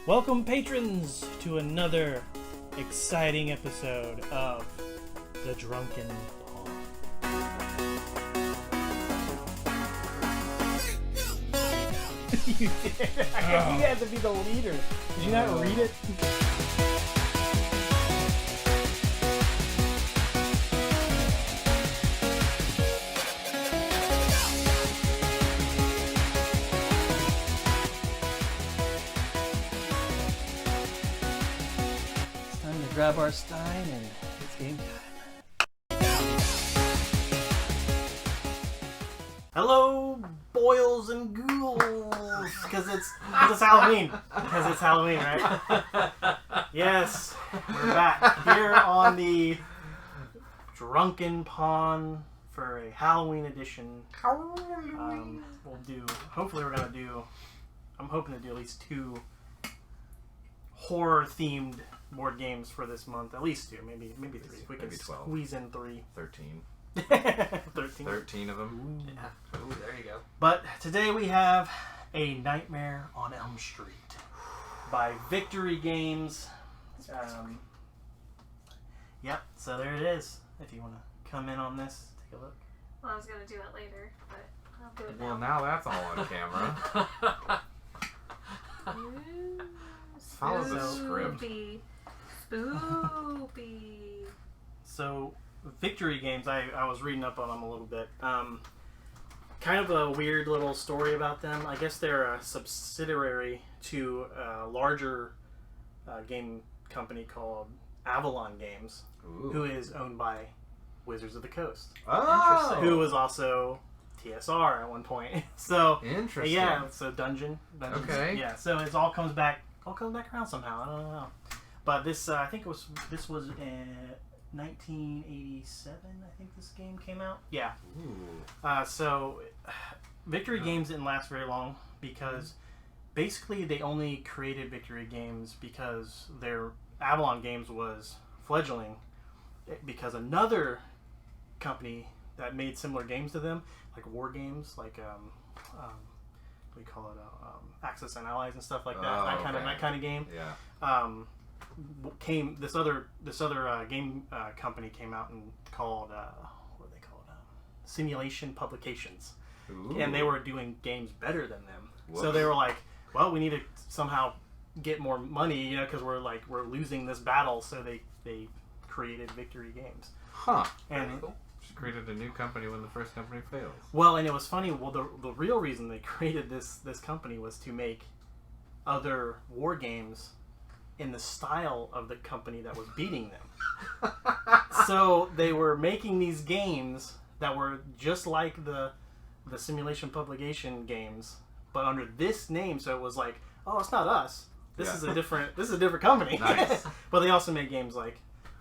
Welcome, patrons, to another exciting episode of the Drunken Pawn. You did. You had to be the leader. Did you not read it? Grab our stein and it's game time. Hello, boils and ghouls, because it's Halloween. Because it's Halloween, right? Yes, we're back here on the Drunken Pawn for a Halloween edition. We'll do. Hopefully, I'm hoping to do at least 2 horror-themed board games for this month. At least 2, maybe 3. If we can 12. Squeeze in 3. 13. 13 of them. Ooh. Yeah. Ooh, there you go. But today we have A Nightmare on Elm Street by Victory Games. Yep, so there it is. If you want to come in on this, take a look. Well, I was going to do it later, but I'll do it now. Well, now that's all on camera. Follow the script. Spoopy. So, Victory Games, I was reading up on them a little bit. Kind of a weird little story about them. I guess they're a subsidiary to a larger game company called Avalon Games, who is owned by Wizards of the Coast. Oh! Who was also TSR at one point. So, interesting. Yeah, so Dungeons. Okay. Yeah, so it all comes back around somehow. I don't know. But this, I think this was in 1987. I think this game came out. Yeah. So Victory Games didn't last very long because basically they only created Victory Games because their Avalon Games was fledgling, because another company that made similar games to them, like war games, like we call it Axis and Allies and stuff like that. That kind of game. Yeah. This other game company came out and called what do they call it? Simulation Publications. Ooh. And they were doing games better than them. Whoops. So they were like, well, we need to somehow get more money, because we're losing this battle. So they created Victory Games. Huh. And cool. She created a new company when the first company fails. well, and it was funny. Well, the real reason they created this company was to make other war games in the style of the company that was beating them. So they were making these games that were just like the Simulation Publication games, but under this name. So it was like, oh, it's not us. This is a different company. Nice. But they also made games like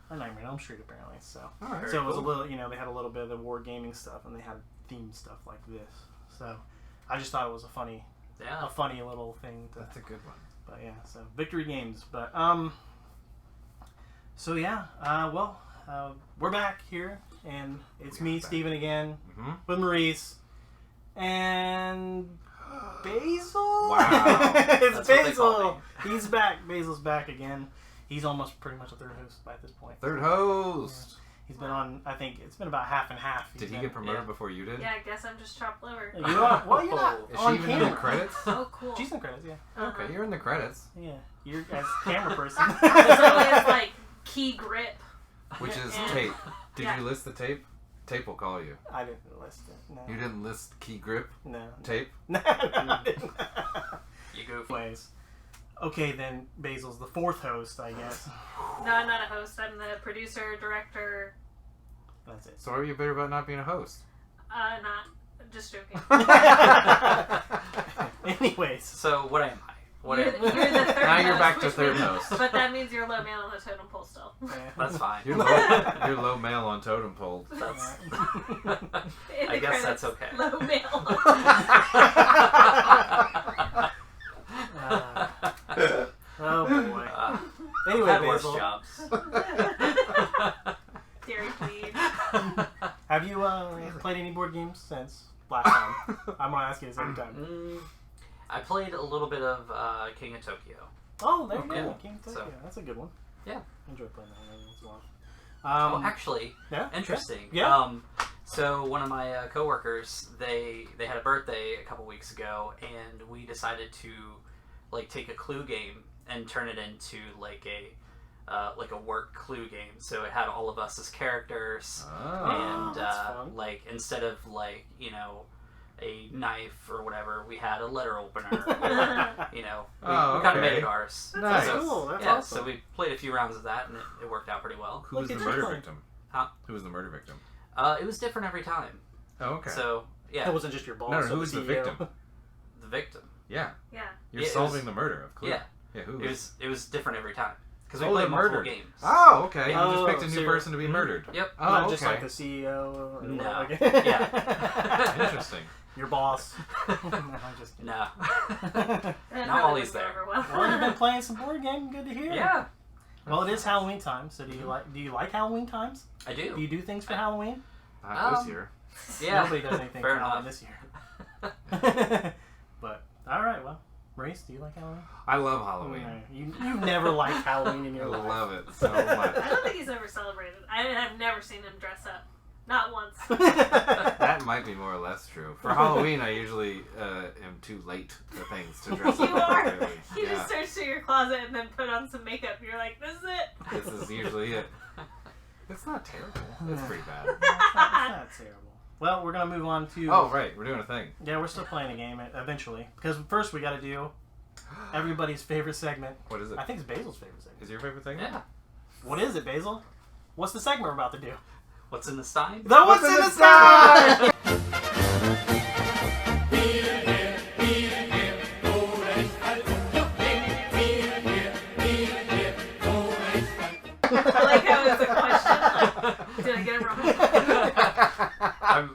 A Nightmare on Elm Street, apparently. So Right, so it was a little, they had a little bit of the war gaming stuff, and they had themed stuff like this. So I just thought it was a funny little thing. That's a good one. But yeah, so Victory Games. But so yeah, we're back here, and it's me, Steven, again, with Maurice, and Basil. Wow. It's That's what they Basil. call He's back. Basil's back again. He's almost pretty much a third host by this point. Third host. Yeah. He's been on, I think it's been about half and half. Did he get promoted before you did? Yeah, I guess I'm just chopped liver. You are, well, you're not Is on she even in camera. the credits? Oh, cool. She's in credits, yeah. Okay, you're in the credits. Yeah, you're as camera person. So it's like key grip. Which is Yeah. tape. Did Yeah. you list the tape? Tape will call you. I didn't list it. No. You didn't list key grip? No. Tape? No, I didn't. You go. Anyways. Okay, then Basil's the fourth host, I guess. No, I'm not a host. I'm the producer, director. That's it. So are you bitter about not being a host? Not. Just joking. Anyways. So what am I? What You're am the third Now you're host, back to which third means- host. But that means you're low man on the totem pole still. That's fine. You're low male on totem pole. That's, In I the guess credits, that's okay. Low male. Oh boy. I've Anyway, had worse Basil, jobs. Dairy Queen. have you played any board games since last time? I'm gonna ask you this every time. I played a little bit of King of Tokyo. Oh, there you Yeah. go. King Tokyo. So- that's a good one. Yeah. I enjoy playing that one as well. Oh, actually, yeah. interesting. Yeah. So one of my coworkers, they had a birthday a couple weeks ago, and we decided to like take a Clue game and turn it into like a work Clue game. So it had all of us as characters, Oh. and that's fun. like instead of like a knife or whatever, we had a letter opener. we kind of made it ours. Nice. That's cool. That's yeah, awesome. so we played a few rounds of that, and it worked out pretty well. Who was Look the at you murder playing. victim? Huh? Who was the murder victim? It was different every time. Oh, okay. So yeah, It wasn't just your boss. No, or who was the CEO. victim? the victim. Yeah. Yeah. You're Yeah, it solving was- the murder of Clue. Yeah, Yeah, who it was different every time because we Oh, played they multiple murdered. games. Oh, okay. Yeah. You just picked a Oh, new so person to be murdered. Yep. Oh, Not okay. just like the CEO. Or No. Like, Yeah. Interesting. Your boss. No, I'm just kidding. No. That Not probably always wouldn't go there. over well. Well, you've been playing some board game. Good to hear. Yeah, Well, it is Halloween time. So do you like Halloween times? I Do do. you do things for Halloween? Not this year. Yeah. Nobody does anything Fair for Halloween enough. this year. But all right, well, Maurice, do you like Halloween? I love Halloween. No, you've never liked Halloween in I your life. love it so I much. don't think he's ever celebrated. I have never seen him dress up. Not once. That might be more or less true. For Halloween, I usually am too late for things to dress up. You are. appropriately. You Yeah, just search through your closet and then put on some makeup. You're like, this is it. this is usually it. It's not terrible. It's pretty bad. It's not terrible. Well, we're gonna move on to. Oh, right. We're doing a thing. Yeah, we're still playing a game eventually because first we got to do everybody's favorite segment. What is it? I think it's Basil's favorite segment. Is your favorite thing? Yeah. What is it, Basil? What's the segment we're about to do? What's in the stein? The What's in the Stein! I like how it's a question. Did I get it wrong?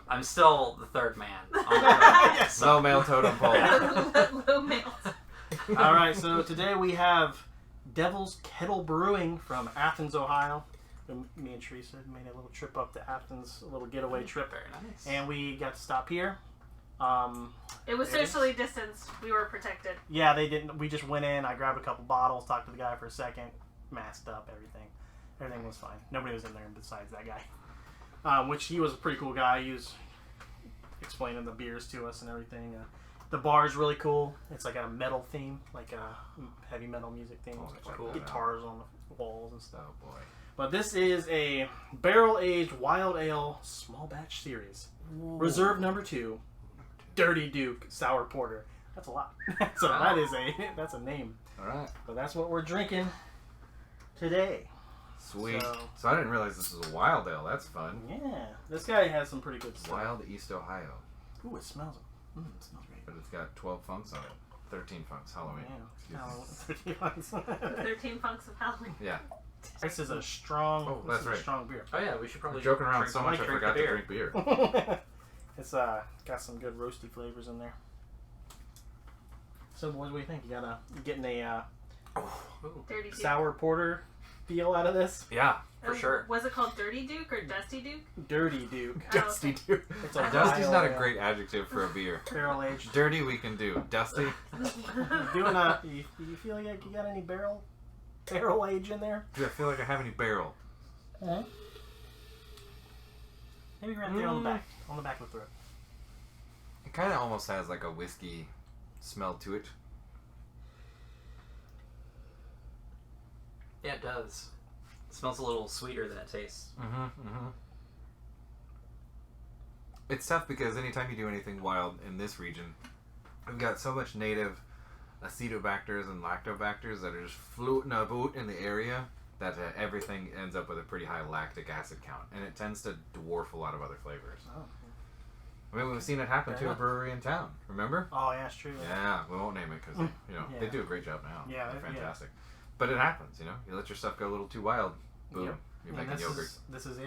I'm still the third man. Yes. Low male totem pole. Low males. All right, so today we have Devil's Kettle Brewing from Athens, Ohio. And me and Theresa made a little trip up to Athens, a little getaway trip, Very nice. and we got to stop here. It was socially distanced. We were protected. Yeah, they didn't. We just went in. I grabbed a couple bottles, talked to the guy for a second, masked up, everything. Everything was fine. Nobody was in there besides that guy, which he was a pretty cool guy. He was explaining the beers to us and everything. The bar is really cool. It's like a metal theme, like a heavy metal music theme. Oh, It's check like that guitars on the walls and stuff. Oh, boy. But this is a barrel-aged wild ale small batch series. Reserve number 2, Dirty Duke Sour Porter. That's a lot. So Wow. that's a name. All right. But that's what we're drinking today. Sweet. So- So I didn't realize this was a wild ale. That's fun. Yeah, this guy has some pretty good stuff. Wild East Ohio. Ooh, it smells. It smells great. But it's got 12 funks on it. 13 funks. Halloween. Yeah. Excuse me. 13 Funks of Halloween. Yeah. This is a strong. Oh, this that's is a right. strong beer. Oh yeah, we should I'm probably joking around drink so some- much I drink forgot the to beer. drink beer. It's got some good roasty flavors in there. So, boys, what do you think? You getting a Ooh. Dirty Duke. sour porter feel out of this? Yeah, for Oh, sure. Was it called Dirty Duke or Dusty Duke? Dirty Duke. Oh, Dusty okay. Duke. It's a Dusty's wild not a ale. great adjective for a beer. Barrel aged. Dirty we can do. Dusty? Doing you feel like you got any barrel age in there? Do I feel like I have any barrel? Maybe right there on the back of the throat. It kind of almost has like a whiskey smell to it. Yeah, it does. It smells a little sweeter than it tastes. It's tough because anytime you do anything wild in this region, we've got so much native acetobacters and lactobacters that are just floating about in the area that everything ends up with a pretty high lactic acid count, and it tends to dwarf a lot of other flavors. Oh, I mean, we've seen it happen to a brewery in town. Remember? oh yeah, it's true. Yeah, we won't name it because they Yeah. do a great job now. Yeah, They're yeah. fantastic. But it happens, you know. You let your stuff go a little too wild, boom, Yep. you're And making yogurt. This is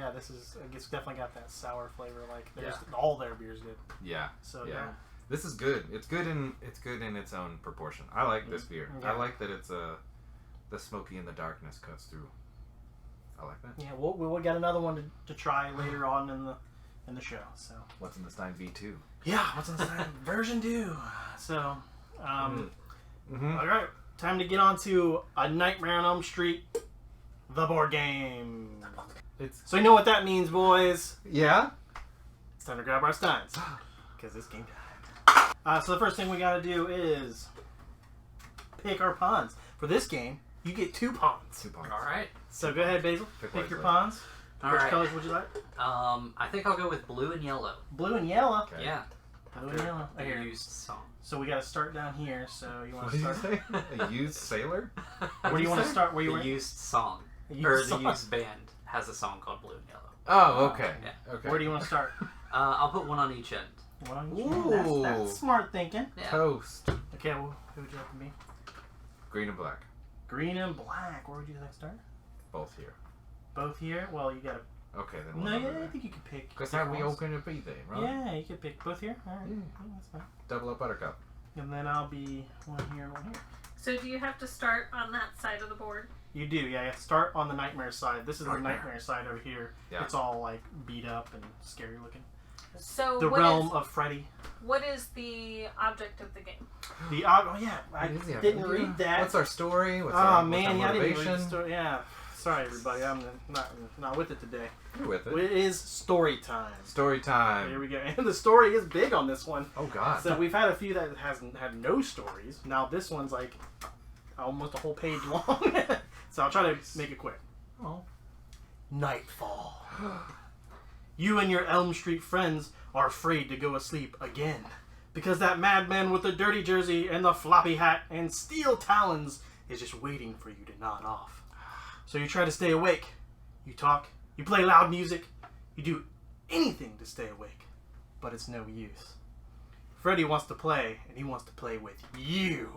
it's definitely got that sour flavor. Like there's Yeah. all their beers did. Yeah, So yeah. yeah. This is good. It's good in its own proportion. I like this beer. Yeah. I like that it's the smoky and the darkness cuts through. I like that. Yeah, we'll get another one to try later on in the show. So What's in the Stein V2? yeah, what's inside version 2. So Mm-hmm. all right, time to get on to A Nightmare on Elm Street, the board game. So you know what that means, boys. Yeah? It's time to grab our steins. Because it's game time. So the first thing we gotta do is pick our pawns. For this game, you get 2 pawns. 2 pawns. Alright. So go ahead, Basil. Pick your pawns. Which Alright. colors would you like? I think I'll go with blue and yellow. Blue and yellow. Okay. Yeah. Blue and yellow. A Here. used song. So we gotta start down here. So you want What to did you start? say? A used sailor? Where do you want to start? Where you The want? used song. A used Or song. the used band has a song called Blue and Yellow. Oh, okay. Yeah. Okay. Where do you want to start? I'll put one on each end. One on each Ooh. end. That's smart thinking. Yeah. Toast. Okay, well, who would you like to be? Green and black. Green and black. Where would you like to start? Both here. Both here. Well, you gotta. Okay, then one No, over yeah, I there. think you could pick. Because how we different all ones. going to be there, right? Yeah, you could pick both here. All right, Yeah. yeah, that's fine. Double up buttercup. And then I'll be one here and one here. So do you have to start on that side of the board? You do, yeah. You have to start on the nightmare side. This is the Nightmare. nightmare side over here. Yeah. It's all like beat up and scary looking. So The realm of Freddy. what is the object of the game? The oh yeah, I What is the didn't idea? read that. What's our story? What's Oh our, man, yeah, I what's our didn't read the motivation? story. Yeah, sorry everybody, I'm not with it today. You're with it. It is story time. Story Here time. we go, and the story is big on this one. Oh God. So we've had a few that hasn't had no stories. Now this one's like almost a whole page long. So I'll try to make it quick. Oh. Nightfall. You and your Elm Street friends are afraid to go asleep again because that madman with the dirty jersey and the floppy hat and steel talons is just waiting for you to nod off. So you try to stay awake. You talk, you play loud music, you do anything to stay awake, but it's no use. Freddy wants to play, and he wants to play with you.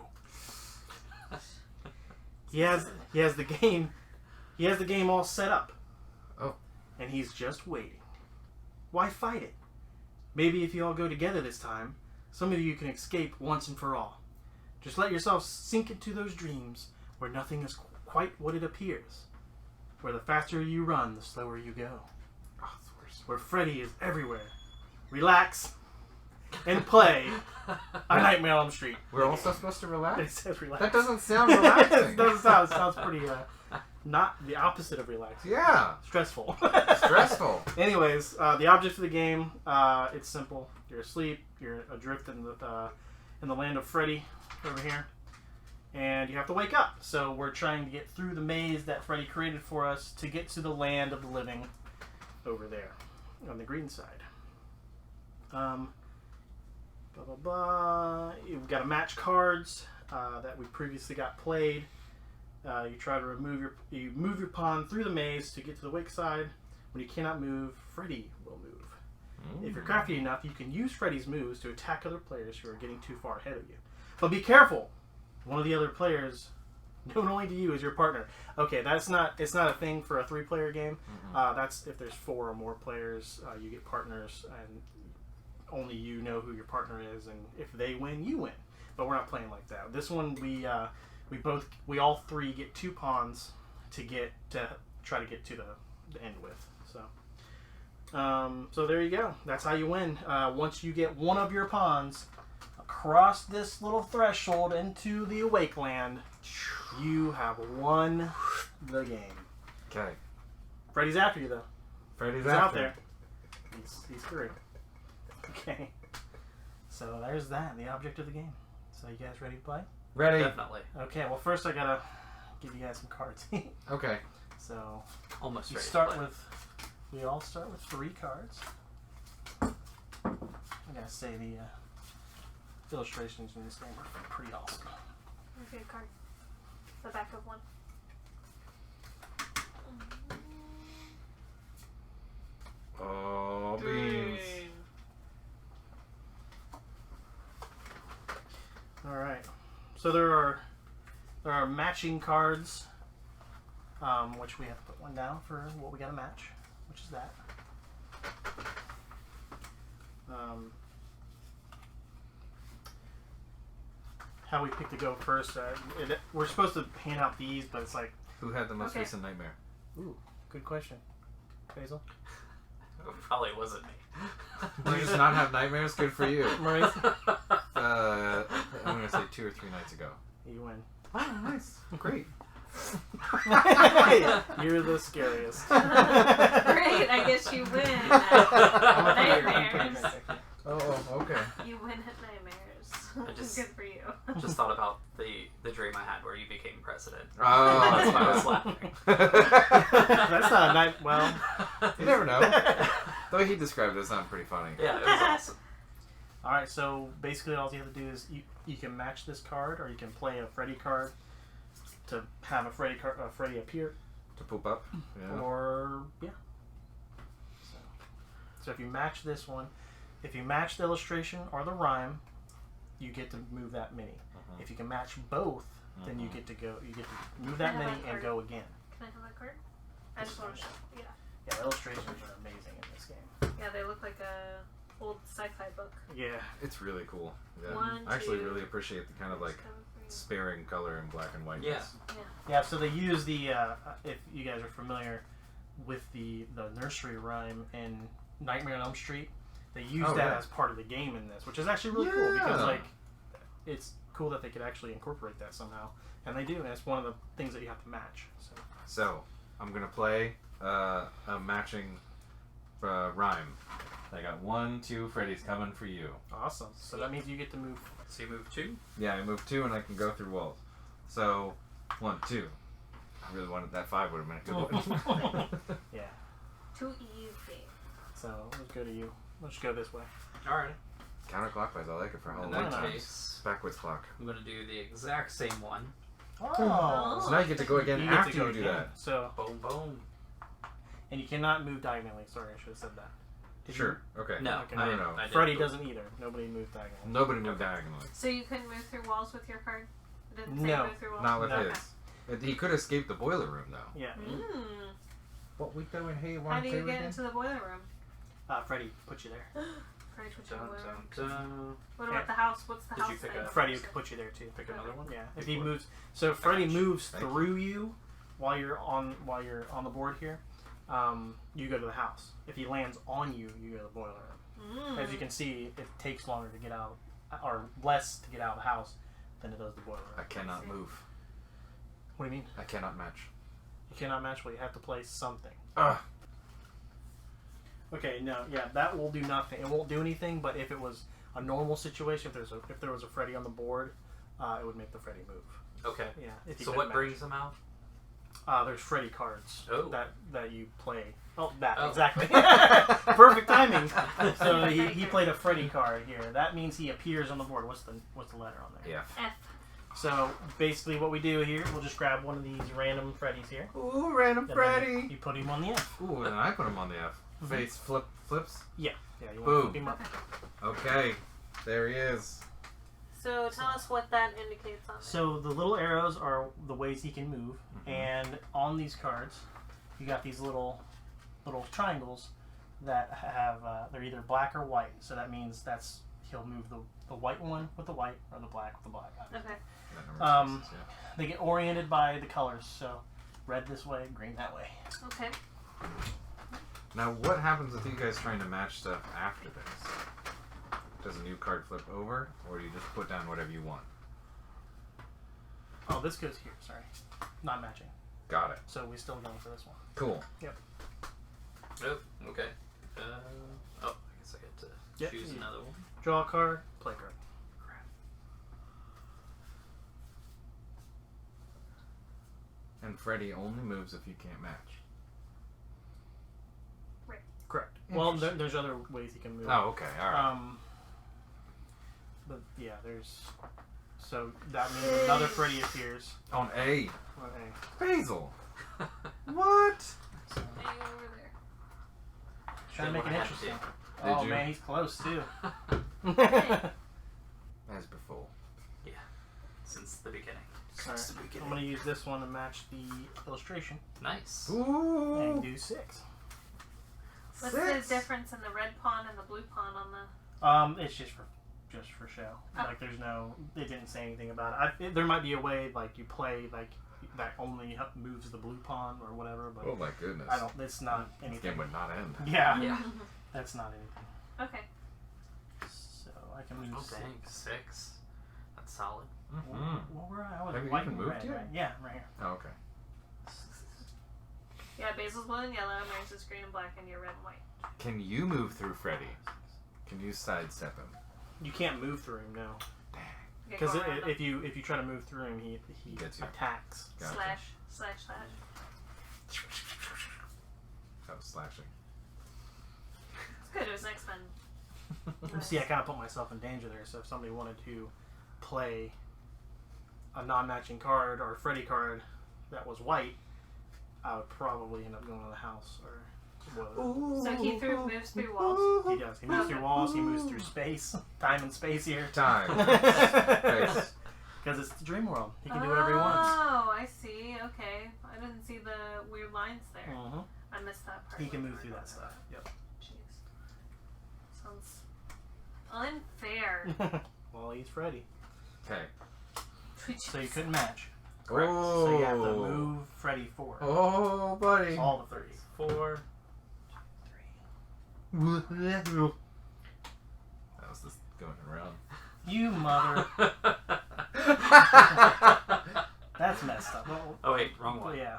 He has the game. He has the game all set up. Oh. And he's just waiting. Why fight it? Maybe if you all go together this time, some of you can escape once and for all. Just let yourself sink into those dreams where nothing is quite what it appears. Where the faster you run, the slower you go. Oh, it's worse. Where Freddy is everywhere. Relax and play A Nightmare on Elm Street. We're also supposed to It relax? says relax. That doesn't sound relaxing. It doesn't sound. It sounds pretty. Not the opposite of relaxing. Yeah. Stressful. Stressful. Anyways, the object of the game, it's simple. You're asleep. You're adrift in the land of Freddy over here, and you have to wake up. So we're trying to get through the maze that Freddy created for us to get to the land of the living over there on the green side. Blah blah blah. You've got to match cards that we previously got played. You try to move your pawn through the maze to get to the wake side. When you cannot move, Freddy will move. If you're crafty enough, you can use Freddy's moves to attack other players who are getting too far ahead of you. But be careful. One of the other players, known only to you, is your partner. Okay, it's not a thing for a 3-player game. That's if there's 4 or more players, you get partners, and only you know who your partner is, and if they win, you win. But we're not playing like that. This one, we all 3 get 2 pawns to try to get to the end with. So there you go. That's how you win. Once you get one of your pawns across this little threshold into the awake land, you have won the game. Okay. Freddy's after you though. Freddy's He's out after. there. He's through. Okay. So there's that. The object of the game. So you guys ready to play? Ready? Definitely. Okay. Well, first I gotta give you guys some cards. Okay. So Almost we ready. start to play. with. We all start with 3 cards. I gotta say the illustrations in this game are pretty awesome. Okay, card. The back of one. Oh, beans. All right. So there are matching cards, which we have to put one down for what we gotta match, which is that. How we pick to go first. We're supposed to hand out these, but it's like, Who had the most Okay. recent nightmare? ooh, good question. Basil? Probably wasn't me. Do you just not have nightmares? Good for you. Maurice? I'm going to say 2 or 3 nights ago. You win. Oh, nice. Great. You're the scariest. Great, I guess you win at nightmares. Oh, okay. You win at nightmares. I just- Good for you. Just thought about the dream I had where you became president. Oh, That's why I was laughing. That's not a night. Well, You never know. The way he described it sounded pretty funny. Yeah, it was awesome. all right. So basically, all you have to do is you can match this card, or you can play a Freddy card to have a Freddy appear, To poop up. Yeah. or yeah. So if you match this one, if you match the illustration or the rhyme, you get to move that mini. Uh-huh. If you can match both, then you get to go. You get to move that Can I have mini that and card? go again. Can I have that card? I just want to show. Yeah. Yeah, the illustrations are amazing in this game. Yeah, they look like a old sci-fi book. Yeah. It's really cool. Yeah. One, I actually two, really appreciate the kind of like sparing color and black and white. Yeah. Yeah, so they use the, if you guys are familiar with the nursery rhyme in Nightmare on Elm Street, they use that yeah. as part of the game in this, which is actually really cool because, Yeah. like, it's cool that they could actually incorporate that somehow. And they do, and it's one of the things that you have to match. So, I'm going to play a matching rhyme. I got 1, 2, Freddy's coming for you. Awesome. So that means you get to move. So you move 2? Yeah, I move 2 and I can go through walls. So, 1, 2. I really wanted that 5 would have been a good one. Yeah. Too easy. So let's go to you. Let's go this way. Alright. Counterclockwise, I like it for In Halloween that nice. times. case, Backwards clock. I'm going to do the exact same one. Oh. So now you get to go again You get to after go you do again. that. So, Boom, boom. and you cannot move diagonally. Sorry, I should have said that. Did you? Sure. Okay. No, Okay. I, No, no. I didn't Freddy move. doesn't either. Nobody moved diagonally. Nobody moved diagonally. So you couldn't move through walls with your card? It didn't say No, move through walls? Not with No. his. He could escape the boiler room though. Yeah. Mm. What we doing here? How do you get into the boiler room? Freddy put you there. Freddy put you in Dun, the boiler room. dun, dun. What about the house? What's the Did house? you pick that up- Freddy moves could in? put you there too. Pick Okay. another one. Yeah. If Pick he one. moves, so if Freddy moves Thank through you while you're on the board here, you go to the house. If he lands on you, you go to the boiler room. Mm. As you can see, it takes longer to get out, or less to get out of the house than it does the boiler I room. cannot see. move. What do you mean? I cannot match. You cannot match. Well, you have to play something. Ugh. Okay, no, yeah, that will do nothing. It won't do anything. But if it was a normal situation, if there was a Freddy on the board, it would make the Freddy move. Okay. Yeah. If you So couldn't what match. brings them out? There's Freddy cards Oh. that you play. Oh, that Oh. exactly. Perfect timing. So he played a Freddy card here. That means he appears on the board. What's the letter on there? Yeah. F. So basically, what we do here, we'll just grab one of these random Freddys here. Ooh, random and then Freddy. You put him on the F. Ooh, and then I put him on the F. Face flips. Yeah, you want to Boom. flip him up. Okay, there he is. So tell us what that indicates on it. So the little arrows are the ways he can move, and on these cards, you got these little triangles that have they're either black or white. So that means he'll move the white one with the white or the black with the black. Okay. That number six, They get oriented by the colors. So red this way, green that way. Okay. Now, what happens with you guys trying to match stuff after this? Does a new card flip over, or do you just put down whatever you want? Oh, this goes here. Sorry, not matching. Got it. So we're still going for this one. Cool. Oh, okay. I guess I get to Yep. choose another one. Draw a card, play a card. And Freddy only moves if you can't match. Correct. Well, Interesting. there's other ways he can move. Oh, okay. All right. But yeah, there's. So that means another Freddy appears. On A. On A. Basil. What? So, Hey, over there. trying to make it Did what I had to interesting. do. Oh you? man, he's close too. As before. Since the beginning. Alright, I'm gonna use this one to match the illustration Nice. and Ooh. do 6. What's Six. the difference in the red pawn and the blue pawn on the... It's just for show. Oh. Like there's no, it didn't say anything about it. There might be a way like you play like that only moves the blue pawn or whatever, but Oh my goodness. I don't. It's not This anything. game would not end. Yeah, Yeah. that's not anything. Okay. So I can move. Oh, 6. dang. 6. Solid. What were I? I was Have you white even and moved red, yet? right? Yeah, right here. Oh, okay. Yeah, Basil's blue and yellow, Maurice is green and black, and you're red and white. Can you move through Freddy? Can you sidestep him? You can't move through him, no. You can Because go around him. if you try to move through him, he gets you. attacks. Gotcha. Slash. That was slashing. It's good. It was X-Men. See, I kind of put myself in danger there. So if somebody wanted to play a non-matching card or a Freddy card that was white, I would probably end up going to the house or whatever. So he moves through walls. He does. He moves through walls. He moves through space, time and space here. Time. Space. Because it's the dream world. He can do whatever he wants. Oh, I see. Okay. I didn't see the weird lines there. Mm-hmm. I missed that part. He can move through that stuff. Yep. Jeez. Sounds unfair. Well, he's Freddy. Okay. So you couldn't match. Correct. So you have to move Freddy 4. Oh, buddy. All the 3. 4. 3. That was this going around. You mother. That's messed up. Well, Oh wait, wrong one. yeah.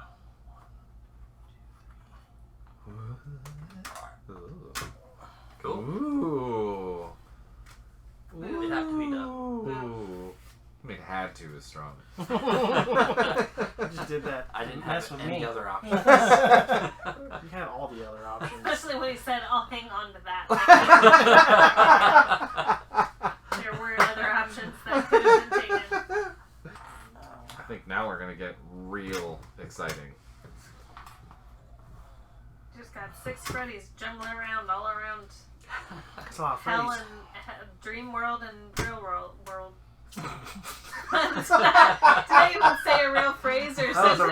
Cool. Ooh. It had to be done. Ooh. I mean, had to is strong. I just did that. I didn't mess have with any me. other options. You had all the other options. Especially when he said, "I'll hang on to that." There were other options that could have been taken. I think now we're gonna get real exciting. Just got 6 Freddys jumbling around all around It's a lot of hell Freddy's. and dream world and real world. Did I even say a real phrase or That sentence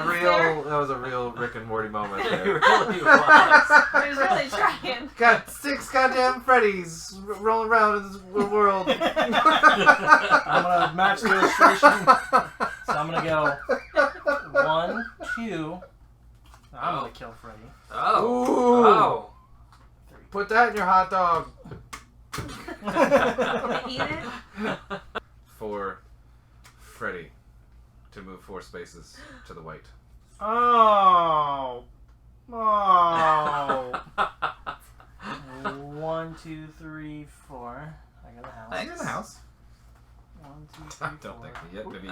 was a real Rick and Morty moment It there. really was. there? I was really trying. Got 6 goddamn Freddys rolling around in this world. I'm gonna match the illustration. So I'm gonna go 1, 2. I'm gonna kill Freddy. Oh. Ooh. Oh. Put that in your hot dog. Eat it? For Freddy to move 4 spaces to the white. Oh. Oh. 1, 2, 3, 4. I got a house. I think in the house. 1, 2, 3, I 4. don't think yet, maybe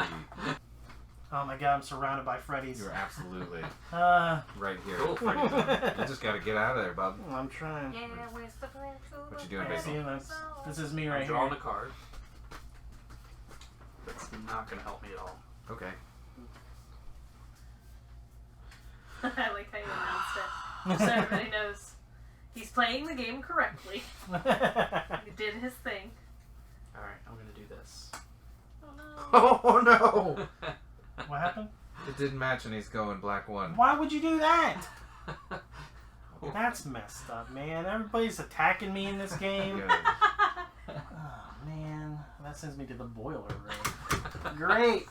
Oh my god, I'm surrounded by Freddy's. you're absolutely Uh, right here. Cool. Freddy. You just gotta get out of there, bub. I'm trying. Yeah, where's the way to What you the doing, Yeah, Basil? see, this is me right I'm drawing here. a card. That's not going to help me at all. Okay. I like how you announced it. So everybody knows he's playing the game correctly. He did his thing. Alright, I'm going to do this. Oh no. Oh no! What happened? It didn't match and he's going black 1. Why would you do that? That's messed up, man. Everybody's attacking me in this game. Good. Oh, man. That sends me to the boiler room. Great.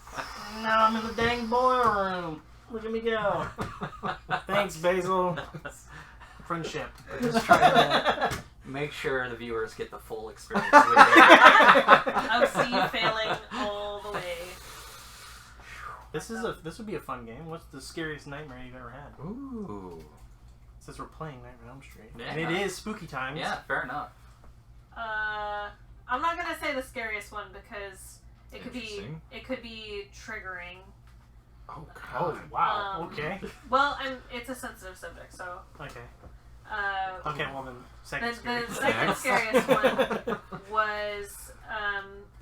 Now I'm in the dang boiler room. Look at me go. Thanks, Basil. Friendship. Just try that. Make sure the viewers get the full experience with it. I'll see you failing all the way. This would be a fun game. What's the scariest nightmare you've ever had? Ooh. It says we're playing Nightmare on Elm Street. Yeah. And it is spooky times. Yeah, fair enough. I'm not gonna say the scariest one because it could Interesting. be triggering. Oh Oh, god. wow. Okay. Well, it's a sensitive subject, so. Okay. Uh, Okay, well then, second the scariest. second Next. scariest one was,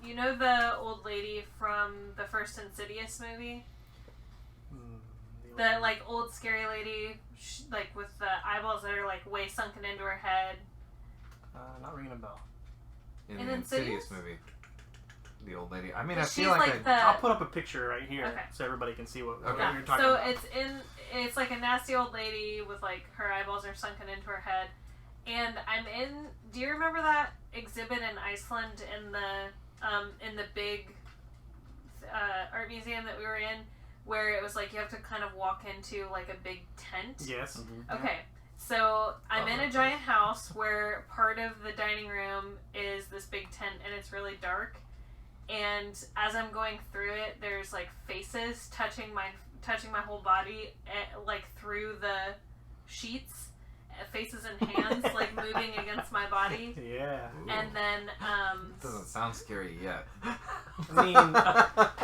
you know the old lady from the first Insidious movie? The, like, old scary lady, like, with the eyeballs that are, like, way sunken into her head. Not ringing a bell. In In the Insidious Insidious? movie. The old lady. I mean, But I feel she's like, like the- I'll put up a picture right here Okay. so everybody can see what Okay. you're talking So about. it's like a nasty old lady with, like, her eyeballs are sunken into her head. And do you remember that exhibit in Iceland in the big art museum that we were in, where it was like you have to kind of walk into like a big tent? Yes. Okay, so I'm in a that's giant house where part of the dining room is this big tent and it's really dark. and as I'm going through it, there's like faces touching my whole body, like through the sheets, faces and hands like moving against my body. Yeah. And then Doesn't sound scary yet. I mean,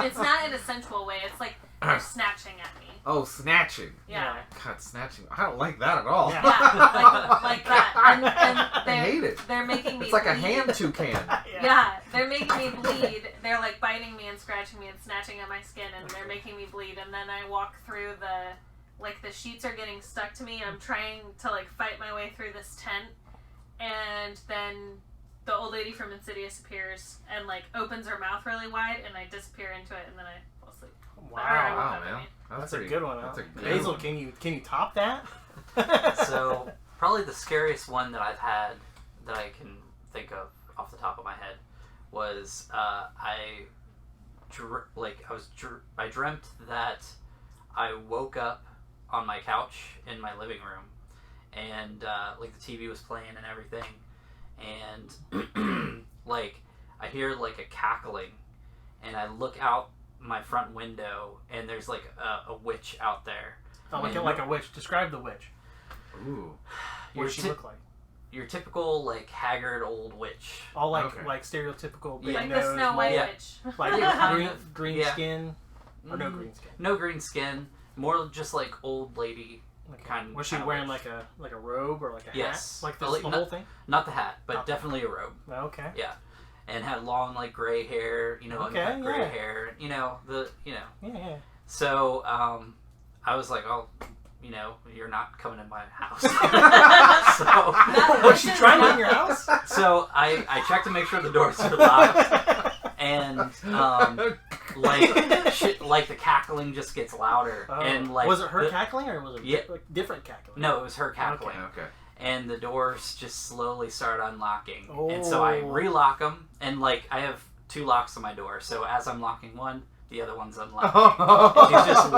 it's not in a sensual way. It's like they're snatching at me. Oh, snatching. Yeah. God, snatching. I don't like that at all. Yeah. Yeah, like that. And I hate it. They're making me It's like bleed. a hand toucan. Yeah, they're making me bleed. They're like biting me and scratching me and snatching at my skin, and they're making me bleed. And then I walk through the sheets are getting stuck to me. I'm trying to like fight my way through this tent, and then the old lady from Insidious appears and like opens her mouth really wide, and I disappear into it, and then I fall asleep. wow. Man. That's a good one. That's a good Basil, one. can you top that? So probably the scariest one that I've had that I can think of off the top of my head was I dreamt that I woke up on my couch in my living room, and like the TV was playing and everything, and like I hear like a cackling, and I look out my front window, and there's like a witch out there. Oh, like a witch. Describe the witch. Ooh. What does she look like? Your typical like haggard old witch. All like Okay. like stereotypical big Like nose, the Snow White Yeah. witch. like Yeah. green Yeah. skin, or no green skin. No green skin. More just like old lady. Okay. Kind- Was she kinda wearing witch. like a robe or like a Yes. hat? Like this, Like, the not- whole thing? Not the hat, but Okay. definitely a robe. Okay. And had long like gray hair. Okay, uncut gray yeah. hair. Yeah. So I was like, oh, you're not coming in my house. Was she trying to in your house? So I checked to make sure the doors were locked, and like the cackling just gets louder, Oh. and like was it her cackling or was it Yeah. different cackling? No, it was her cackling, Okay. and the doors just slowly start unlocking, and so I Oh. relock them, and like I have 2 locks on my door, so as I'm locking one, the other one's unlocked. And she's just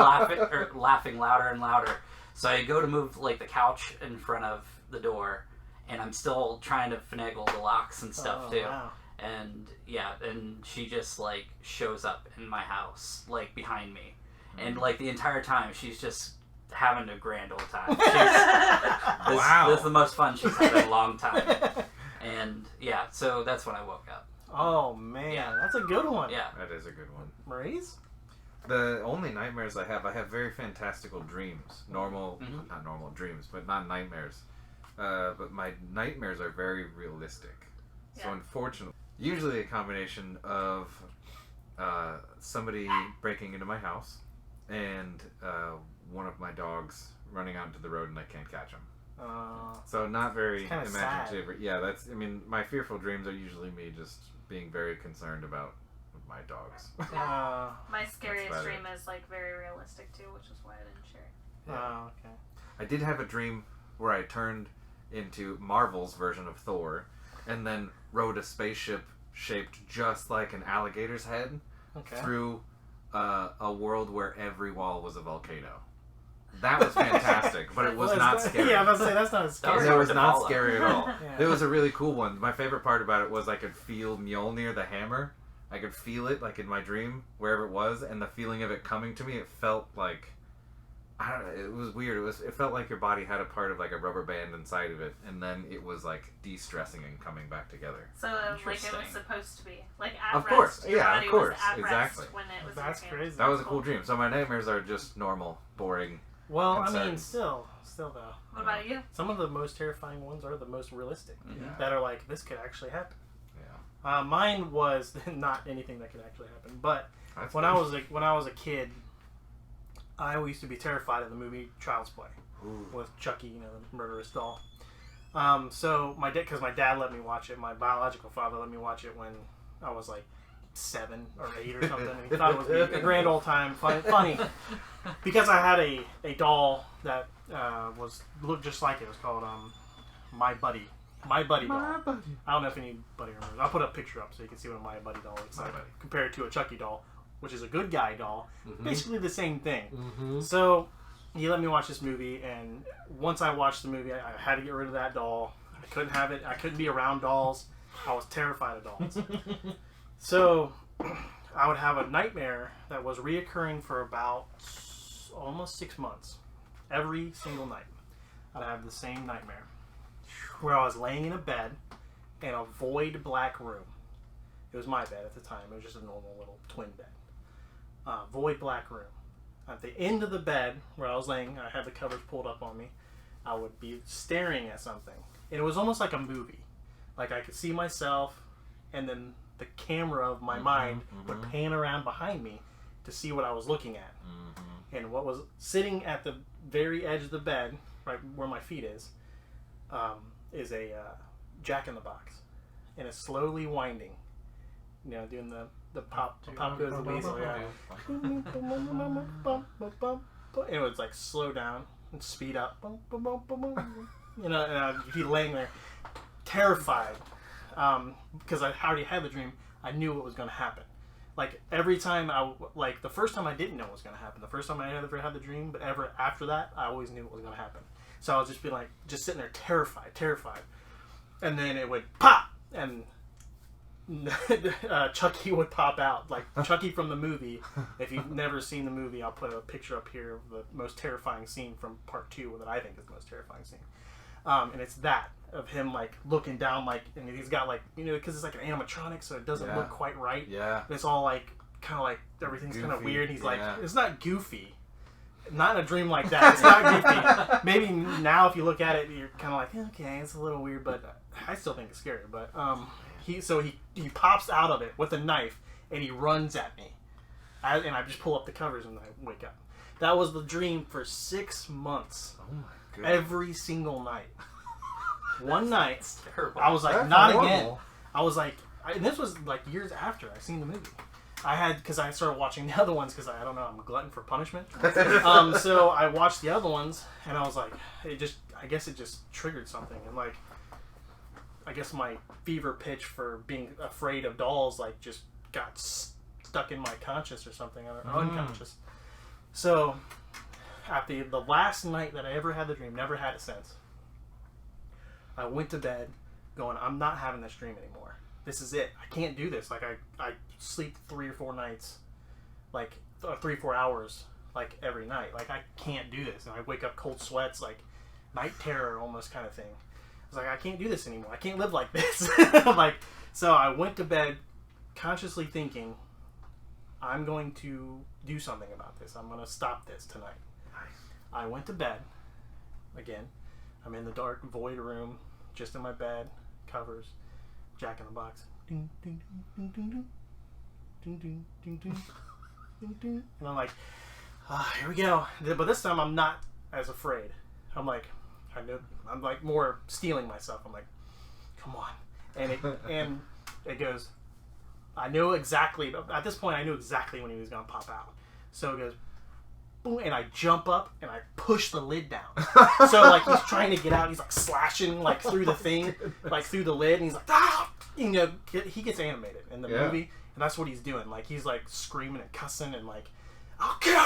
laughing louder and louder. So I go to move like the couch in front of the door, and I'm still trying to finagle the locks and stuff too. Wow. And and she just like shows up in my house, like behind me, and like the entire time she's just having a grand old time. This is the most fun she's had in a long time. And so that's when I woke up. Oh man, Yeah. that's a good one. Yeah. That is a good one. Maurice? The only nightmares I have very fantastical dreams. Not normal dreams, but not nightmares. But my nightmares are very realistic. So Yeah. unfortunately, usually a combination of somebody breaking into my house and one of my dogs running out into the road and I can't catch him. So not very It's kinda imaginative. Yeah, my fearful dreams are usually me just being very concerned about my dogs. My scariest about dream is like very realistic too, which is why I didn't share it. Okay. I did have a dream where I turned into Marvel's version of Thor and then rode a spaceship shaped just like an alligator's head Okay. through a world where every wall was a volcano. That was fantastic, but it was not scary. Yeah, I was about to say that's not as scary. It was to not follow. scary at all. Yeah. It was a really cool one. My favorite part about it was I could feel Mjolnir the hammer. I could feel it like in my dream, wherever it was, and the feeling of it coming to me, it felt like, I don't know, it was weird. It felt like your body had a part of like a rubber band inside of it, and then it was like de-stressing and coming back together. So like it was Interesting. supposed to be like at Of rest. course, Your yeah, of body course, was at exactly. Rest when it was That's in your crazy. That was a cool dream. So my nightmares are just normal, boring. Well, I mean, concerns. still though. What about you? Some of the most terrifying ones are the most realistic. Yeah. That are like, this could actually happen. Yeah. Mine was not anything that could actually happen, but That's when good. I was a kid, I used to be terrified of the movie Child's Play Ooh. with Chucky, the murderous doll. So because my dad let me watch it, my biological father let me watch it when I was like 7 or 8 or something. And he thought it was a grand old time, funny, because I had a doll that looked just like it. It was called My Buddy. My Buddy doll. I don't know if anybody remembers. I'll put a picture up so you can see what a My Buddy doll looks My like Buddy. compared to a Chucky doll, which is a good guy doll. Mhm. Basically the same thing. Mm-hmm. So he let me watch this movie, and once I watched the movie, I had to get rid of that doll. I couldn't have it. I couldn't be around dolls. I was terrified of dolls. So I would have a nightmare that was reoccurring for about almost 6 months. Every single night, I'd have the same nightmare where I was laying in a bed in a void black room. It was my bed at the time. It was just a normal little twin bed. Void black room. At the end of the bed where I was laying, I had the covers pulled up on me. I would be staring at something. And it was almost like a movie. Like I could see myself, and then the camera of my mind would pan around behind me to see what I was looking at. And what was sitting at the very edge of the bed, right where my feet is a Jack-in-the-Box. And it's slowly winding. You know, doing the pop goes the Basil, yeah. And it would like slow down and speed up. You know, and I'd be laying there terrified because I already had the dream. I knew what was going to happen. Like every time the first time I didn't know what was going to happen. The first time I ever had the dream, but ever after that, I always knew what was going to happen. So I was just be like, just sitting there terrified. And then it would pop, and Chucky would pop out, like Chucky from the movie. If you've never seen the movie, I'll put a picture up here of the most terrifying scene from part 2 that I think is the most terrifying scene. And it's that of him like looking down, like, and he's got like, you know, because it's like an animatronic, so it doesn't look quite right. Yeah, it's all like kind of like everything's kind of weird. He's like, it's not goofy. Not in a dream like that. It's not goofy. Maybe now if you look at it, you're kind of like, okay, it's a little weird, but I still think it's scary. But he pops out of it with a knife and he runs at me, and I just pull up the covers and I wake up. That was the dream for 6 months. Oh my goodness. Every single night. One night, I was like, that's not normal. Again. I was like, and this was like years after I seen the movie. Because I started watching the other ones because I don't know, I'm a glutton for punishment. So I watched the other ones and I was like, I guess it just triggered something. And like, I guess my fever pitch for being afraid of dolls like just got stuck in my conscious or something, or unconscious. So at the last night that I ever had the dream, never had it since, I went to bed going, I'm not having this dream anymore. This is it. I can't do this. Like I sleep 3 or 4 nights, like 3 or 4 hours, like every night. Like I can't do this. And I wake up cold sweats, like night terror almost kind of thing. I was like, I can't do this anymore. I can't live like this. So I went to bed consciously thinking, I'm going to do something about this. I'm going to stop this tonight. I went to bed again. I'm in the dark void room, just in my bed, covers, Jack-in-the-Box. Ding, ding, ding, ding, ding, ding, ding, ding, ding, ding, ding. And I'm like, here we go. But this time I'm not as afraid. I'm like, I'm like more stealing myself. I'm like, come on. And it goes, I know exactly, at this point I knew exactly when he was going to pop out. So it goes, boom, and I jump up and I push the lid down. So like he's trying to get out, he's like slashing like through the thing, like through the lid, and he's like, ah! You know, he gets animated in the movie, and that's what he's doing. Like he's like screaming and cussing and like, I'll kill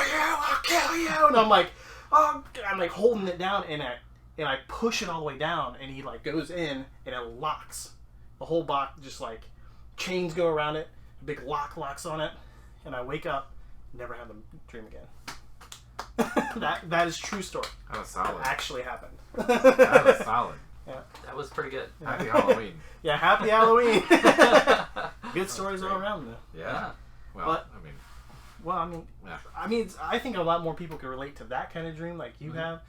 you, and I'm like, oh, I'm like holding it down, and I push it all the way down, and he like goes in, and it locks. The whole box, just like chains go around it, a big lock locks on it, and I wake up, never have the dream again. that is true story. That was solid. That actually happened. That was solid. Yeah. That was pretty good. Happy Halloween. Yeah, happy Halloween. Good stories all around though. Yeah. Well, I mean, I think a lot more people could relate to that kind of dream like you have,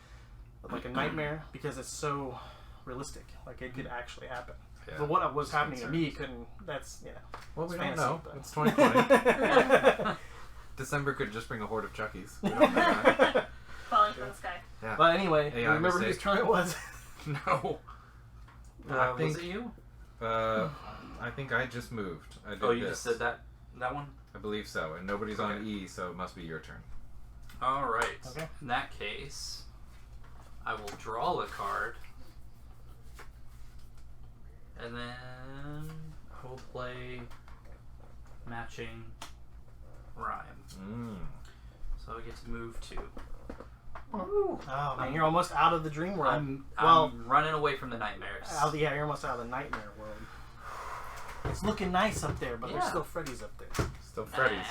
like a nightmare, because it's so realistic. Like it could actually happen. Yeah. But what was happening to me couldn't. That's Well, we don't know. It's 2020. December could just bring a horde of Chuckies. We don't know that. Falling from the sky. Yeah. But anyway, remember whose turn it was? No. Was it you? I think I just moved. I did just did that one? I believe so. And nobody's on E, so it must be your turn. All right. Okay. In that case, I will draw a card. And then we'll play matching rhyme. So I get to move 2. Oh man, you're almost out of the dream world. I'm running away from the nightmares. You're almost out of the nightmare world. It's looking nice up there, but there's still Freddy's up there. Still Freddy's.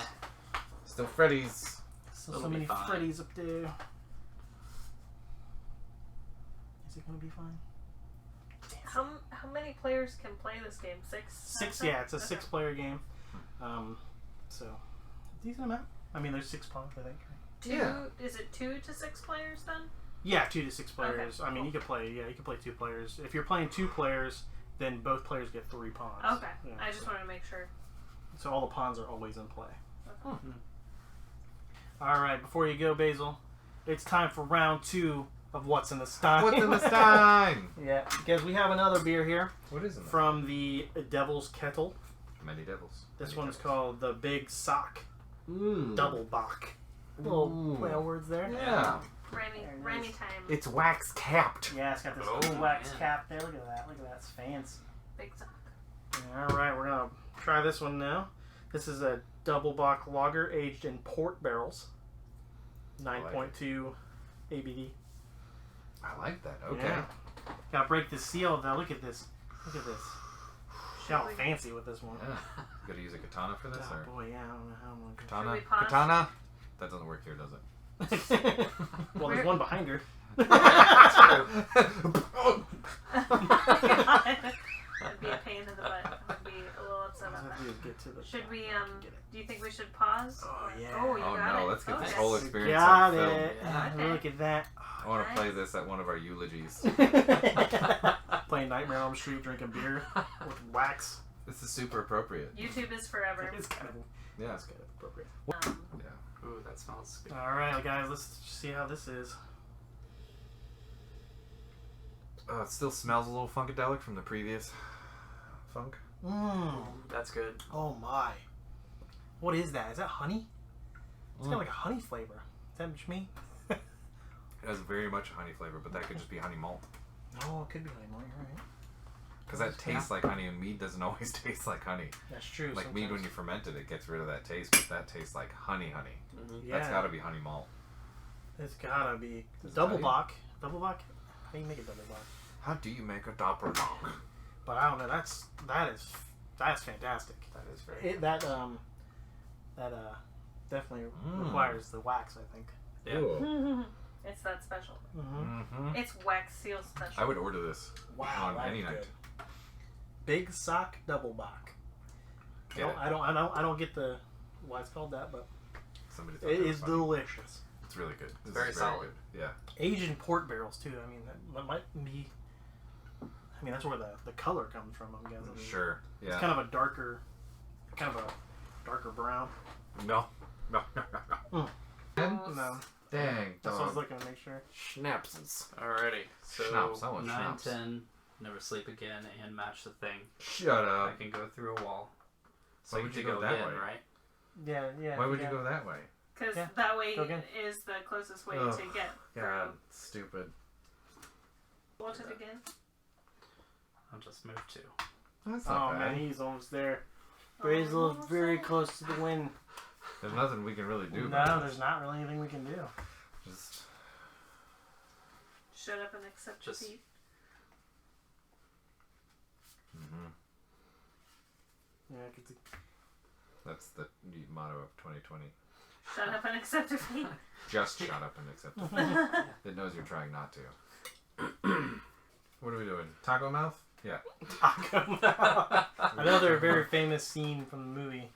Still Freddy's. So It'll be many fine. Freddy's up there. Is it gonna be fine? How many players can play this game? Six? Six, yeah, it's a 6-player game. So decent amount. I mean, there's 6 pawns, I think. Right? Yeah. Is it 2 to 6 players then? Yeah, 2 to 6 players. Okay, I mean, cool. you could play 2 players. If you're playing 2 players, then both players get 3 pawns. Okay. Yeah, I just wanted to make sure. so all the pawns are always in play. Okay. All right, before you go, Basil, it's time for round 2 of What's in the Stein. What's in the stein? Yeah, because we have another beer here What is it? from the Devil's Kettle. Many devils. This Many one's devils. called the Big Sock Ooh. Double Bach. Little Ooh. play on words there. Yeah. Rhymy time. It's wax capped. Yeah, it's got this Oh, cool wax man. cap there. Look at that. Look at that. It's fancy. Big sock. All right, we're gonna try this one now. This is a double Bach lager aged in port barrels. 9.2 ABV. I like that. Okay. Yeah. Gotta break the seal though. Look at this. Look at this. Shout fancy with this one. Yeah. You gotta use a katana for this, Oh or boy, yeah, I don't know how I'm gonna katana? Should we pause? Katana? That doesn't work here, does it? Well, there's one behind her. That'd be a pain in the butt. I'd be a little upset All I about have that. to do is get to the Should we, get it. do you think we should pause? Oh, yeah. Oh, you Oh got no, it. let's get this Okay. whole experience Got on film. it. Okay. Look at that. I want to Nice. play this at one of our eulogies. Playing Nightmare on Elm Street, drinking beer with wax. This is super appropriate. YouTube is forever. It's kind of Yeah. appropriate. Yeah. Ooh, that smells good. All right, guys, let's see how this is. It still smells a little funkadelic from the previous funk. Mmm. That's good. Oh my. What is that? Is that honey? It's got like a honey flavor. Is that just me? It has very much a honey flavor, but that could just be honey malt. No, it could be honey malt. You're right. Because that tastes like honey, and mead doesn't always taste like honey. That's true. Like mead, when you ferment it, it gets rid of that taste, but that tastes like honey. yeah, That's got to be honey malt. It's gotta be Is it double honey? Bach. Double Bach. How do you make a double Bach? How do you make a doppelbock? But I don't know. That's fantastic. That is very. Definitely Mm. requires the wax. I think. Yeah. Ooh. It's that special. Mm-hmm. It's wax seal special. I would order this on that's any night. good. Big Sock Double Bach. Get it. I don't get the why it's called that, but Somebody thought it that was is funny. delicious. It's really good. This Very is solid. Good. Yeah. Aged in port barrels too. I mean, that might be. I mean, that's where the color comes from. I'm guessing. Sure. Yeah. It's kind of a darker brown. No. No. Dang. That's what I was looking to make sure. Schnapses. Alrighty. So Schnapps, I want 9, schnapps. 10, Never Sleep Again, and Match the Thing. Shut I up. can go through a wall. So Why would you to go that again, way? right? Yeah. Why would you go that way? Because Yeah. that way Go again. is the closest way Ugh. to get God, through. stupid. Watch it again. I'll just move to. That's Oh not man, bad. he's almost there. Oh, Basil's almost very there. close to the win. There's nothing we can really do. No, about there's this. not really anything we can do. Just Shut up and accept Just- defeat. Yeah, 'cause that's the motto of 2020. Shut up and accept defeat. Just shut up and accept it. It knows you're trying not to. What are we doing? Taco mouth? Yeah. Another very famous scene from the movie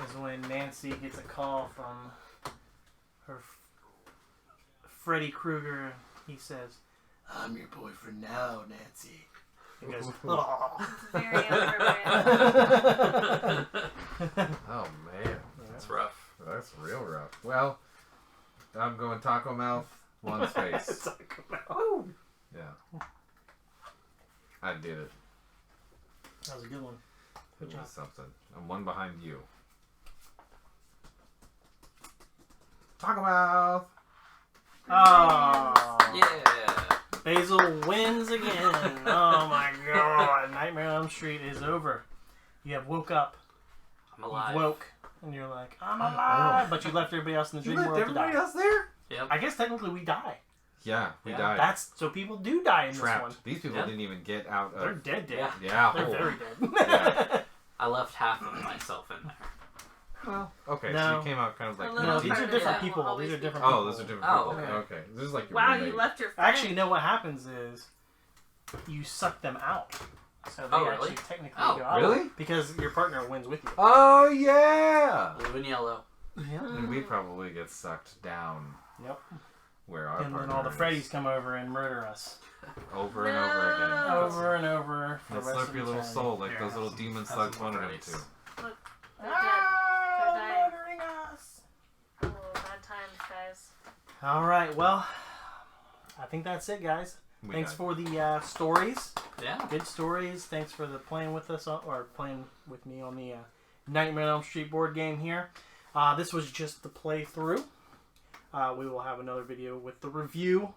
is when Nancy gets a call from her Freddy Krueger. He says, "I'm your boyfriend now, Nancy." He goes, "Oh." It's very inappropriate. Oh man, That's rough. that's real rough. Well, I'm going taco mouth, one's face. Woo! Yeah. I did it. That was a good one. Good It job. was something. I'm one behind you. Taco mouth. Oh, Yeah. Basil wins again. Oh my god. Nightmare on Elm Street is over. You have woke up. I'm alive. You woke. And you're like, I'm alive. But you left everybody else in the You dream left world to die. everybody else there? Yep. I guess technically we die. Yeah, we Yeah. died. That's so people do die in Trapped. this one. These people Yeah. didn't even get out They're of. dead. Yeah. Yeah. They're oh. very dead. Yeah. I left half of myself in there. Well, okay, so No. you came out kind of like... A little No, these part are of different it people. will always These are be different Oh, people. those are different Oh, people. okay. Okay. This is like your Wow, roommate. you left your friend. Actually, no, what happens is you suck them out. So they Oh, actually really? technically Oh, go out. really? Because your partner wins with you. Oh, yeah! Blue and yellow. Yep. And we probably get sucked down Yep. where our And partner then all the is. Freddys come over and murder us. Over and over again. Over and over. For And the rest slurp of your little eternity. soul like Here, those have little some- demon have slugs some more wanted him Freddies. to. Look, they're dead. They're dying. Murdering us. Oh, bad times, guys. All right, well, I think that's it, guys. We Thanks got- for the stories. Yeah. Good stories. Thanks for the playing with us or playing with me on the Nightmare on Elm Street board game here. This was just the playthrough. We will have another video with the review,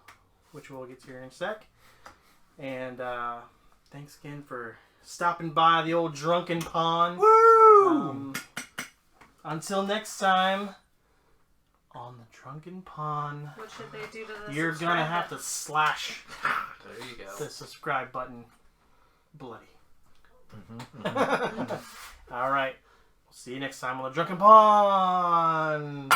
which we'll get to here in a sec. And thanks again for stopping by the old Drunken Pond. Woo! Until next time, on the Drunken Pond, What should they do to this? you're gonna have to slash There you go. the subscribe button bloody. Mm-hmm. All right. We'll see you next time on the Drunken Pond.